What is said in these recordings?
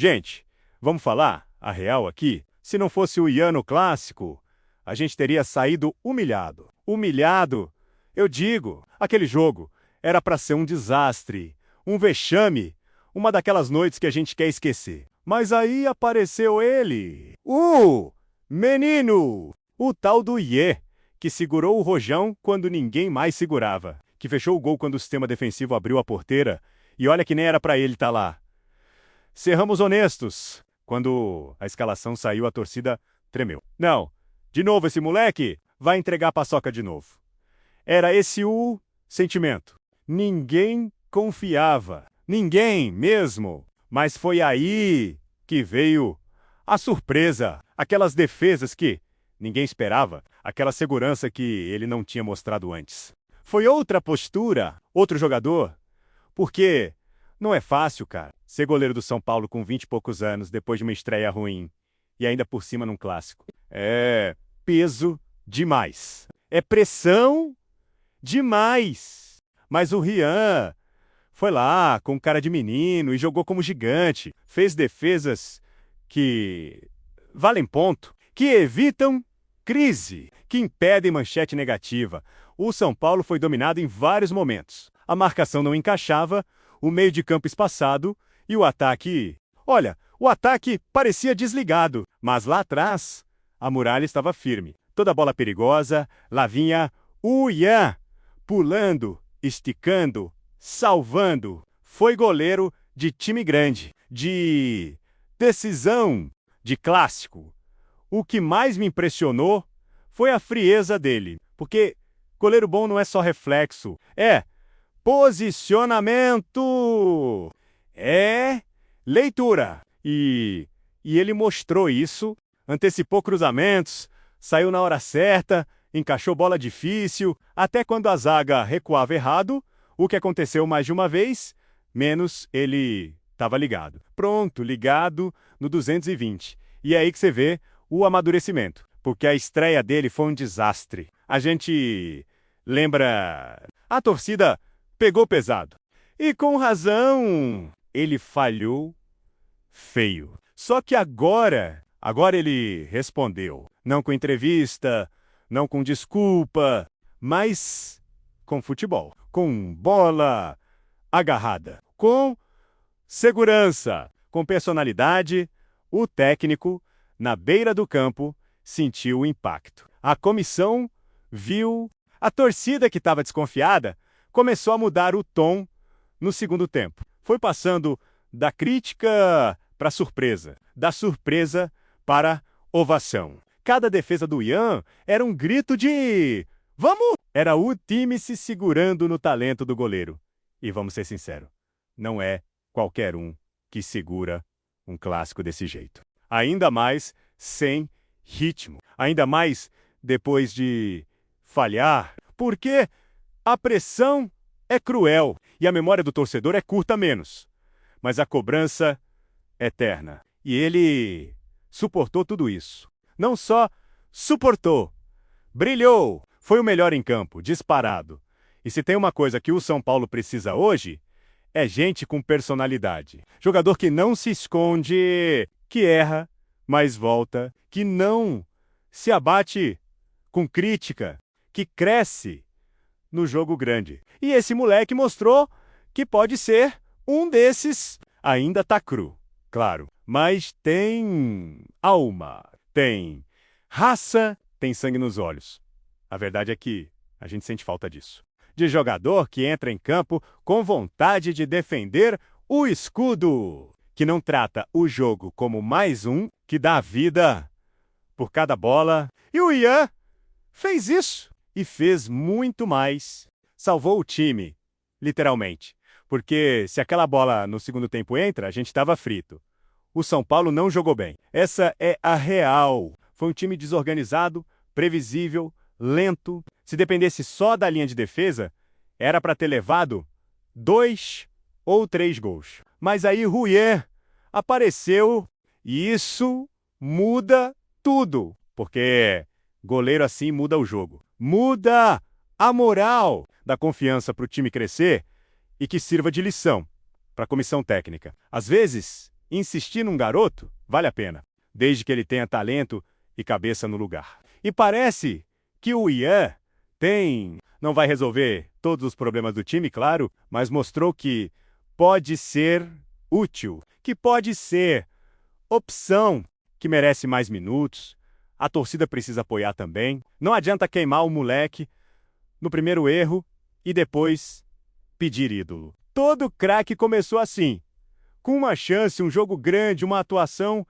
Gente, vamos falar a real aqui? Se não fosse o Ian no clássico, a gente teria saído humilhado. Humilhado? Eu digo, aquele jogo era para ser um desastre, um vexame, uma daquelas noites que a gente quer esquecer. Mas aí apareceu ele, o menino, o tal do Iê, que segurou o rojão quando ninguém mais segurava, que fechou o gol quando o sistema defensivo abriu a porteira, e olha que nem era para ele estar lá. Serramos honestos. Quando a escalação saiu, a torcida tremeu. Não, de novo esse moleque vai entregar a paçoca de novo. Era esse o sentimento. Ninguém confiava. Ninguém mesmo. Mas foi aí que veio a surpresa. Aquelas defesas que ninguém esperava. Aquela segurança que ele não tinha mostrado antes. Foi outra postura, outro jogador. Porque não é fácil, cara, ser goleiro do São Paulo com 20 e poucos anos, depois de uma estreia ruim. E ainda por cima num clássico. É peso demais. É pressão demais. Mas o Rian foi lá com cara de menino e jogou como gigante. Fez defesas que valem ponto, que evitam crise, que impedem manchete negativa. O São Paulo foi dominado em vários momentos. A marcação não encaixava, o meio de campo espaçado e o ataque... Olha, o ataque parecia desligado, mas lá atrás a muralha estava firme. Toda bola perigosa, lá vinha o Ian, pulando, esticando, salvando. Foi goleiro de time grande, de decisão, de clássico. O que mais me impressionou foi a frieza dele, porque goleiro bom não é só reflexo, é posicionamento, é leitura. E ele mostrou isso, antecipou cruzamentos, saiu na hora certa, encaixou bola difícil, até quando a zaga recuava errado, o que aconteceu mais de uma vez, menos ele estava ligado. Pronto, ligado no 220. E é aí que você vê o amadurecimento, porque a estreia dele foi um desastre. A gente lembra... A torcida pegou pesado. E com razão, ele falhou feio. Só que agora ele respondeu. Não com entrevista, não com desculpa, mas com futebol, com bola agarrada, com segurança, com personalidade. O técnico, na beira do campo, sentiu o impacto. A comissão viu. A torcida que estava desconfiada começou a mudar o tom no segundo tempo. Foi passando da crítica para a surpresa, da surpresa para ovação. Cada defesa do Ian era um grito de "Vamos!". Era o time se segurando no talento do goleiro. E vamos ser sinceros, não é qualquer um que segura um clássico desse jeito. Ainda mais sem ritmo. Ainda mais depois de falhar. Porque a pressão é cruel e a memória do torcedor é curta menos. Mas a cobrança é eterna. E ele suportou tudo isso. Não só suportou, brilhou, foi o melhor em campo, disparado. E se tem uma coisa que o São Paulo precisa hoje, é gente com personalidade. Jogador que não se esconde, que erra, mas volta, que não se abate com crítica, que cresce no jogo grande. E esse moleque mostrou que pode ser um desses. Ainda tá cru, claro, mas tem alma, tem raça, tem sangue nos olhos. A verdade é que a gente sente falta disso. De jogador que entra em campo com vontade de defender o escudo, que não trata o jogo como mais um, que dá vida por cada bola. E o Ian fez isso e fez muito mais. Salvou o time, literalmente. Porque se aquela bola no segundo tempo entra, a gente estava frito. O São Paulo não jogou bem. Essa é a real. Foi um time desorganizado, previsível, lento. Se dependesse só da linha de defesa, era para ter levado 2 ou 3 gols. Mas aí Ruyer apareceu e isso muda tudo. Porque goleiro assim muda o jogo. Muda a moral, da confiança para o time crescer e que sirva de lição para a comissão técnica. Às vezes, insistir num garoto vale a pena, desde que ele tenha talento e cabeça no lugar. E parece que o Ian não vai resolver todos os problemas do time, claro, mas mostrou que pode ser útil, que pode ser opção, que merece mais minutos. A torcida precisa apoiar também. Não adianta queimar o moleque no primeiro erro e depois pedir ídolo. Todo craque começou assim, com uma chance, um jogo grande, uma atuação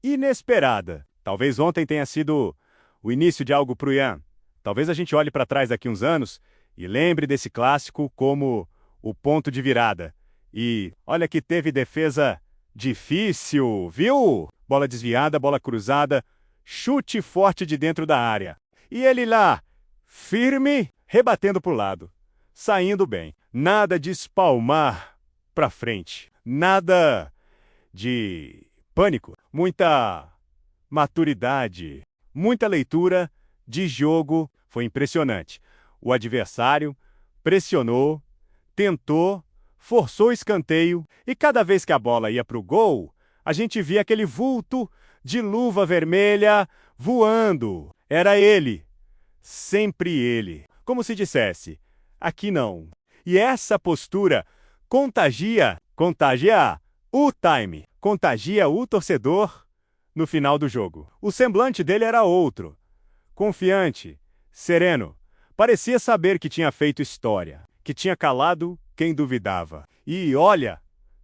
inesperada. Talvez ontem tenha sido o início de algo pro Ian. Talvez a gente olhe para trás daqui uns anos e lembre desse clássico como o ponto de virada. E olha que teve defesa difícil, viu? Bola desviada, bola cruzada, chute forte de dentro da área. E ele lá, firme, rebatendo pro lado, saindo bem. Nada de espalmar pra frente. Nada de pânico. Muita maturidade, muita leitura de jogo. Foi impressionante. O adversário pressionou, tentou, forçou o escanteio e cada vez que a bola ia pro gol, a gente via aquele vulto de luva vermelha voando. Era ele. Sempre ele. Como se dissesse, aqui não. E essa postura contagia o time, contagia o torcedor no final do jogo. O semblante dele era outro. Confiante, sereno. Parecia saber que tinha feito história, que tinha calado quem duvidava. E olha,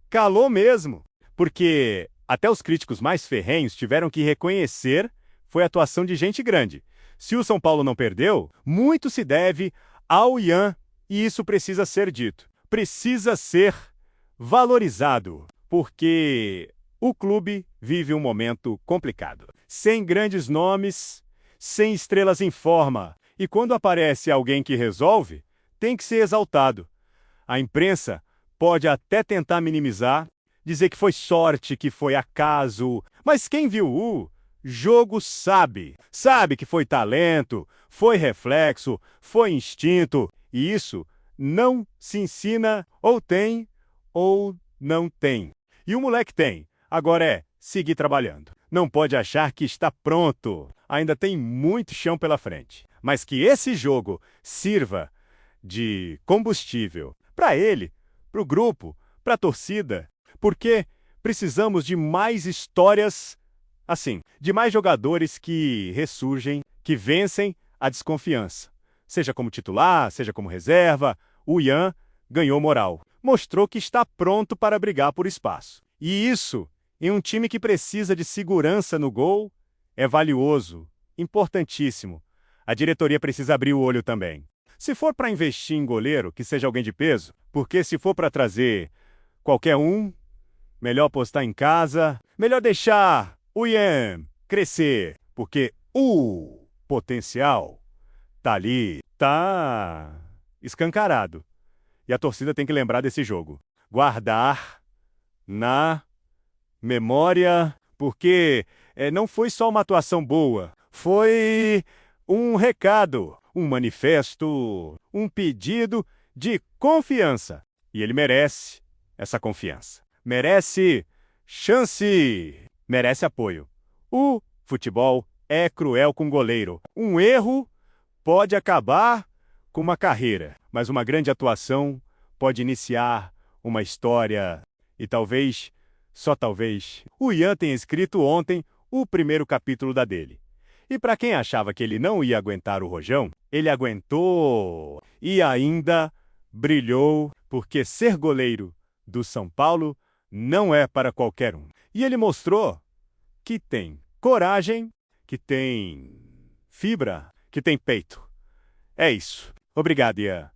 calou mesmo. Porque até os críticos mais ferrenhos tiveram que reconhecer foi a atuação de gente grande. Se o São Paulo não perdeu, muito se deve ao Ian, e isso precisa ser dito. Precisa ser valorizado, porque o clube vive um momento complicado. Sem grandes nomes, sem estrelas em forma. E quando aparece alguém que resolve, tem que ser exaltado. A imprensa pode até tentar minimizar, dizer que foi sorte, que foi acaso, mas quem viu o jogo sabe que foi talento, foi reflexo, foi instinto, e isso não se ensina, ou tem, ou não tem. E o moleque tem, agora é seguir trabalhando. Não pode achar que está pronto, ainda tem muito chão pela frente. Mas que esse jogo sirva de combustível para ele, para o grupo, para a torcida, porque precisamos de mais histórias assim, de mais jogadores que ressurgem, que vencem a desconfiança. Seja como titular, seja como reserva, o Ian ganhou moral. Mostrou que está pronto para brigar por espaço. E isso, em um time que precisa de segurança no gol, é valioso, importantíssimo. A diretoria precisa abrir o olho também. Se for para investir em goleiro, que seja alguém de peso, porque se for para trazer qualquer um, melhor apostar em casa, melhor deixar o Ian crescer, porque o potencial tá ali, tá escancarado. E a torcida tem que lembrar desse jogo. Guardar na memória, porque não foi só uma atuação boa, foi um recado, um manifesto, um pedido de confiança. E ele merece essa confiança. Merece chance, merece apoio. O futebol é cruel com goleiro. Um erro pode acabar com uma carreira, mas uma grande atuação pode iniciar uma história. E talvez, só talvez, o Ian tenha escrito ontem o primeiro capítulo da dele. E para quem achava que ele não ia aguentar o rojão, ele aguentou e ainda brilhou, porque ser goleiro do São Paulo não é para qualquer um. E ele mostrou que tem coragem, que tem fibra, que tem peito. É isso. Obrigado, Ian.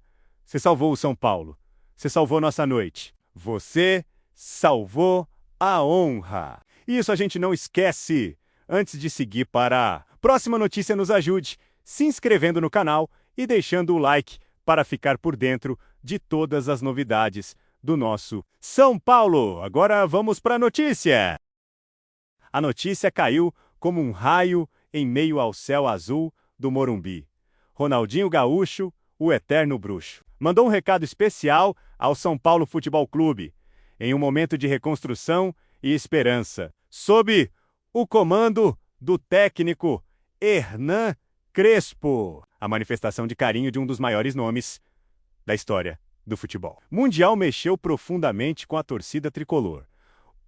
Você salvou o São Paulo. Você salvou nossa noite. Você salvou a honra. E isso a gente não esquece. Antes de seguir para a próxima notícia, nos ajude se inscrevendo no canal e deixando o like para ficar por dentro de todas as novidades do nosso São Paulo. Agora vamos para a notícia. A notícia caiu como um raio em meio ao céu azul do Morumbi. Ronaldinho Gaúcho, o eterno bruxo, mandou um recado especial ao São Paulo Futebol Clube. Em um momento de reconstrução e esperança, sob o comando do técnico Hernan Crespo, a manifestação de carinho de um dos maiores nomes da história do futebol. Mundial mexeu profundamente com a torcida tricolor.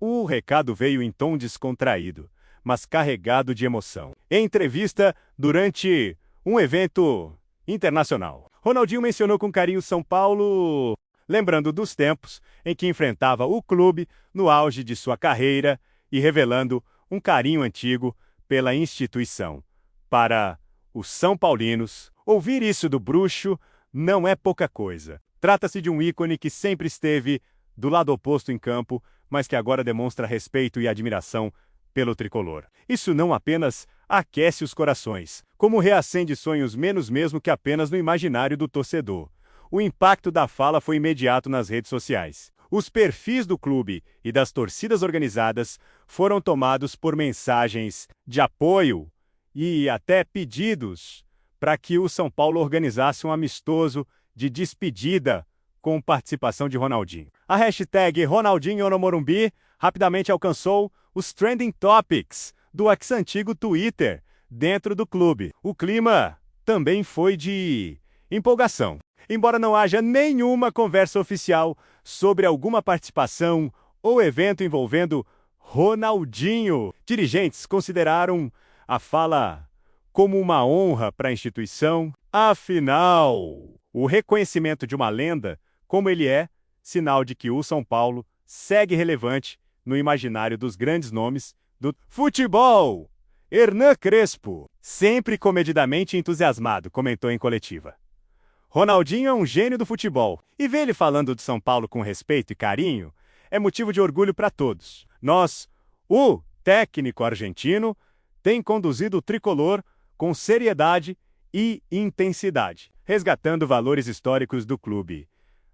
O recado veio em tom descontraído, mas carregado de emoção. Em entrevista durante um evento internacional, Ronaldinho mencionou com carinho São Paulo, lembrando dos tempos em que enfrentava o clube no auge de sua carreira e revelando um carinho antigo pela instituição. Para os São Paulinos, ouvir isso do bruxo não é pouca coisa. Trata-se de um ícone que sempre esteve do lado oposto em campo, mas que agora demonstra respeito e admiração pelo tricolor. Isso não apenas aquece os corações, como reacende sonhos menos mesmo que apenas no imaginário do torcedor. O impacto da fala foi imediato nas redes sociais. Os perfis do clube e das torcidas organizadas foram tomados por mensagens de apoio e até pedidos para que o São Paulo organizasse um amistoso de despedida com participação de Ronaldinho. A hashtag Ronaldinho no Morumbi rapidamente alcançou os trending topics do ex-antigo Twitter dentro do clube. O clima também foi de empolgação. Embora não haja nenhuma conversa oficial sobre alguma participação ou evento envolvendo Ronaldinho, dirigentes consideraram a fala como uma honra para a instituição. Afinal, o reconhecimento de uma lenda, como ele é, sinal de que o São Paulo segue relevante no imaginário dos grandes nomes do futebol. Hernan Crespo, sempre comedidamente entusiasmado, comentou em coletiva. Ronaldinho é um gênio do futebol, e ver ele falando de São Paulo com respeito e carinho é motivo de orgulho para todos. Nós, o técnico argentino, tem conduzido o tricolor com seriedade e intensidade, resgatando valores históricos do clube.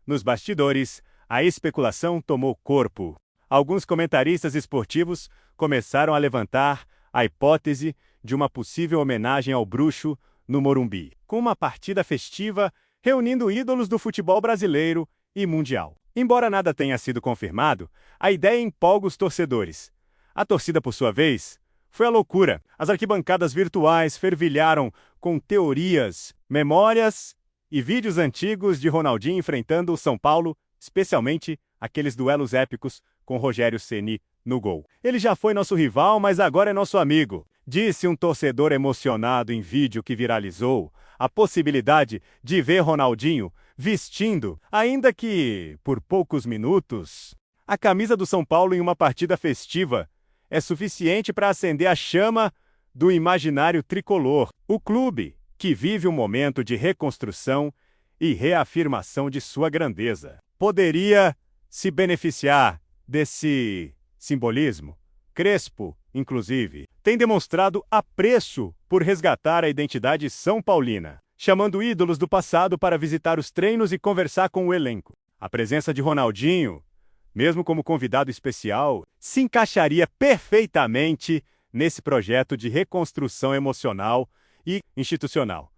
Nos bastidores, a especulação tomou corpo. Alguns comentaristas esportivos começaram a levantar a hipótese de uma possível homenagem ao bruxo no Morumbi, com uma partida festiva reunindo ídolos do futebol brasileiro e mundial. Embora nada tenha sido confirmado, a ideia empolga os torcedores. A torcida, por sua vez, foi a loucura. As arquibancadas virtuais fervilharam com teorias, memórias e vídeos antigos de Ronaldinho enfrentando o São Paulo, especialmente aqueles duelos épicos com Rogério Ceni no gol. Ele já foi nosso rival, mas agora é nosso amigo, disse um torcedor emocionado em vídeo que viralizou. A possibilidade de ver Ronaldinho vestindo, ainda que por poucos minutos, a camisa do São Paulo em uma partida festiva é suficiente para acender a chama do imaginário tricolor. O clube, que vive um momento de reconstrução e reafirmação de sua grandeza, poderia se beneficiar desse simbolismo. Crespo, inclusive, tem demonstrado apreço por resgatar a identidade são paulina, chamando ídolos do passado para visitar os treinos e conversar com o elenco. A presença de Ronaldinho, mesmo como convidado especial, se encaixaria perfeitamente nesse projeto de reconstrução emocional e institucional.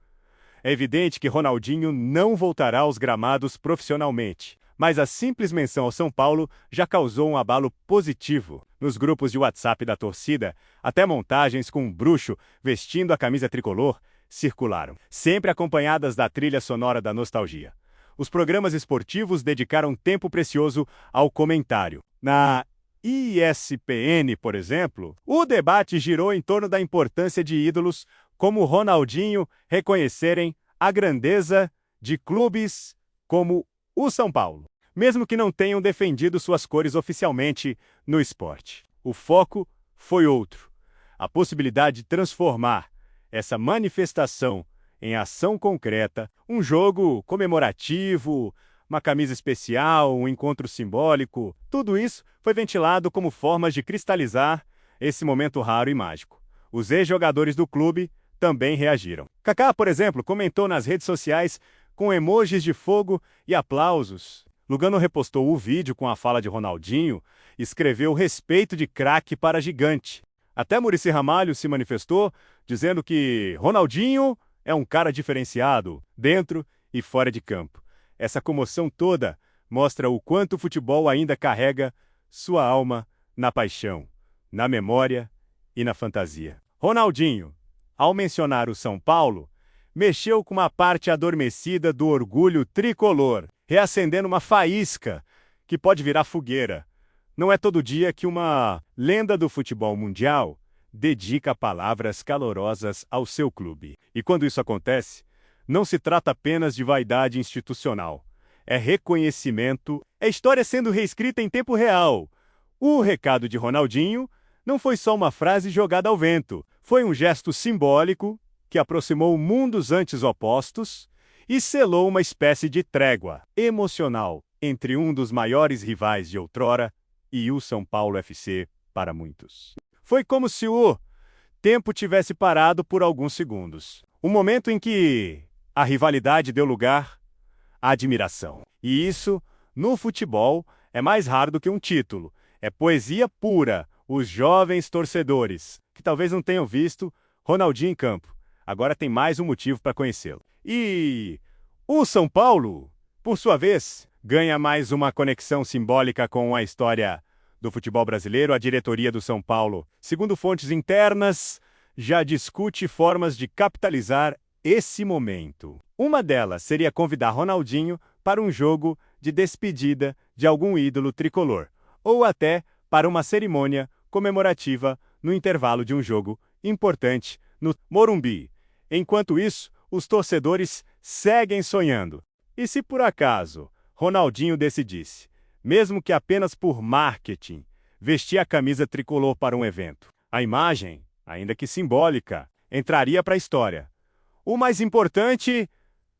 É evidente que Ronaldinho não voltará aos gramados profissionalmente, mas a simples menção ao São Paulo já causou um abalo positivo. Nos grupos de WhatsApp da torcida, até montagens com um bruxo vestindo a camisa tricolor circularam, sempre acompanhadas da trilha sonora da nostalgia. Os programas esportivos dedicaram tempo precioso ao comentário. Na ESPN, por exemplo, o debate girou em torno da importância de ídolos como Ronaldinho reconhecerem a grandeza de clubes como o São Paulo, mesmo que não tenham defendido suas cores oficialmente no esporte. O foco foi outro: a possibilidade de transformar essa manifestação em ação concreta, um jogo comemorativo, uma camisa especial, um encontro simbólico. Tudo isso foi ventilado como formas de cristalizar esse momento raro e mágico. Os ex-jogadores do clube também reagiram. Kaká, por exemplo, comentou nas redes sociais com emojis de fogo e aplausos. Lugano repostou o vídeo com a fala de Ronaldinho e escreveu respeito de craque para gigante. Até Muricy Ramalho se manifestou, dizendo que Ronaldinho é um cara diferenciado, dentro e fora de campo. Essa comoção toda mostra o quanto o futebol ainda carrega sua alma na paixão, na memória e na fantasia. Ronaldinho, ao mencionar o São Paulo, mexeu com uma parte adormecida do orgulho tricolor, reacendendo uma faísca que pode virar fogueira. Não é todo dia que uma lenda do futebol mundial dedica palavras calorosas ao seu clube. E quando isso acontece, não se trata apenas de vaidade institucional. É reconhecimento, é história sendo reescrita em tempo real. O recado de Ronaldinho não foi só uma frase jogada ao vento, foi um gesto simbólico que aproximou mundos antes opostos e selou uma espécie de trégua emocional entre um dos maiores rivais de outrora e o São Paulo FC para muitos. Foi como se o tempo tivesse parado por alguns segundos. Um momento em que a rivalidade deu lugar à admiração. E isso, no futebol, é mais raro do que um título. É poesia pura. Os jovens torcedores, que talvez não tenham visto Ronaldinho em campo, agora tem mais um motivo para conhecê-lo. E o São Paulo, por sua vez, ganha mais uma conexão simbólica com a história do futebol brasileiro. A diretoria do São Paulo, segundo fontes internas, já discute formas de capitalizar esse momento. Uma delas seria convidar Ronaldinho para um jogo de despedida de algum ídolo tricolor, ou até para uma cerimônia comemorativa no intervalo de um jogo importante no Morumbi. Enquanto isso, os torcedores seguem sonhando. E se por acaso Ronaldinho decidisse, mesmo que apenas por marketing, vestir a camisa tricolor para um evento, a imagem, ainda que simbólica, entraria para a história. O mais importante,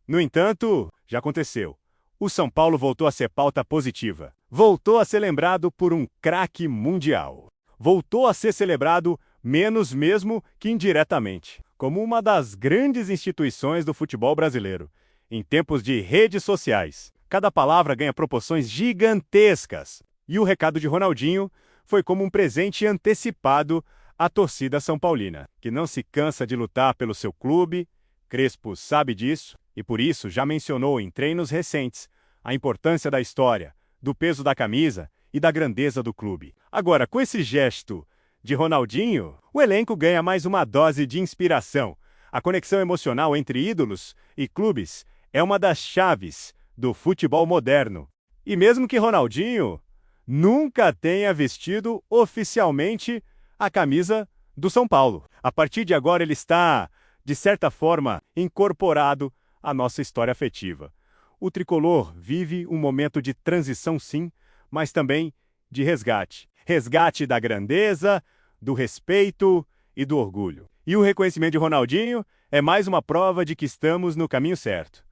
no entanto, já aconteceu. O São Paulo voltou a ser pauta positiva. Voltou a ser lembrado por um craque mundial. Voltou a ser celebrado menos mesmo que indiretamente, como uma das grandes instituições do futebol brasileiro. Em tempos de redes sociais, cada palavra ganha proporções gigantescas. E o recado de Ronaldinho foi como um presente antecipado à torcida são paulina, que não se cansa de lutar pelo seu clube. Crespo sabe disso e por isso já mencionou em treinos recentes a importância da história, do peso da camisa e da grandeza do clube. Agora, com esse gesto de Ronaldinho, o elenco ganha mais uma dose de inspiração. A conexão emocional entre ídolos e clubes é uma das chaves do futebol moderno. E mesmo que Ronaldinho nunca tenha vestido oficialmente a camisa do São Paulo, a partir de agora ele está, de certa forma, incorporado à nossa história afetiva. O tricolor vive um momento de transição, sim, mas também de resgate. Resgate da grandeza, do respeito e do orgulho. E o reconhecimento de Ronaldinho é mais uma prova de que estamos no caminho certo.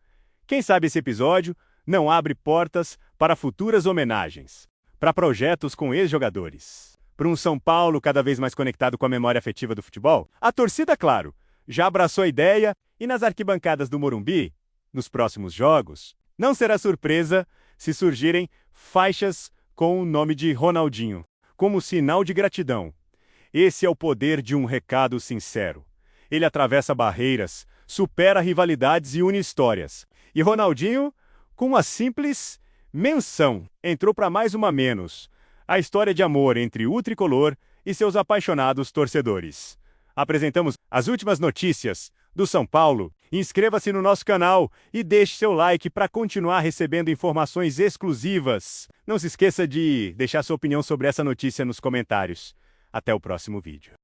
Quem sabe esse episódio não abre portas para futuras homenagens, para projetos com ex-jogadores, para um São Paulo cada vez mais conectado com a memória afetiva do futebol. A torcida, claro, já abraçou a ideia e nas arquibancadas do Morumbi, nos próximos jogos, não será surpresa se surgirem faixas com o nome de Ronaldinho, como sinal de gratidão. Esse é o poder de um recado sincero. Ele atravessa barreiras, supera rivalidades e une histórias. E Ronaldinho, com uma simples menção, entrou para mais uma menos. A história de amor entre o tricolor e seus apaixonados torcedores. Apresentamos as últimas notícias do São Paulo. Inscreva-se no nosso canal e deixe seu like para continuar recebendo informações exclusivas. Não se esqueça de deixar sua opinião sobre essa notícia nos comentários. Até o próximo vídeo.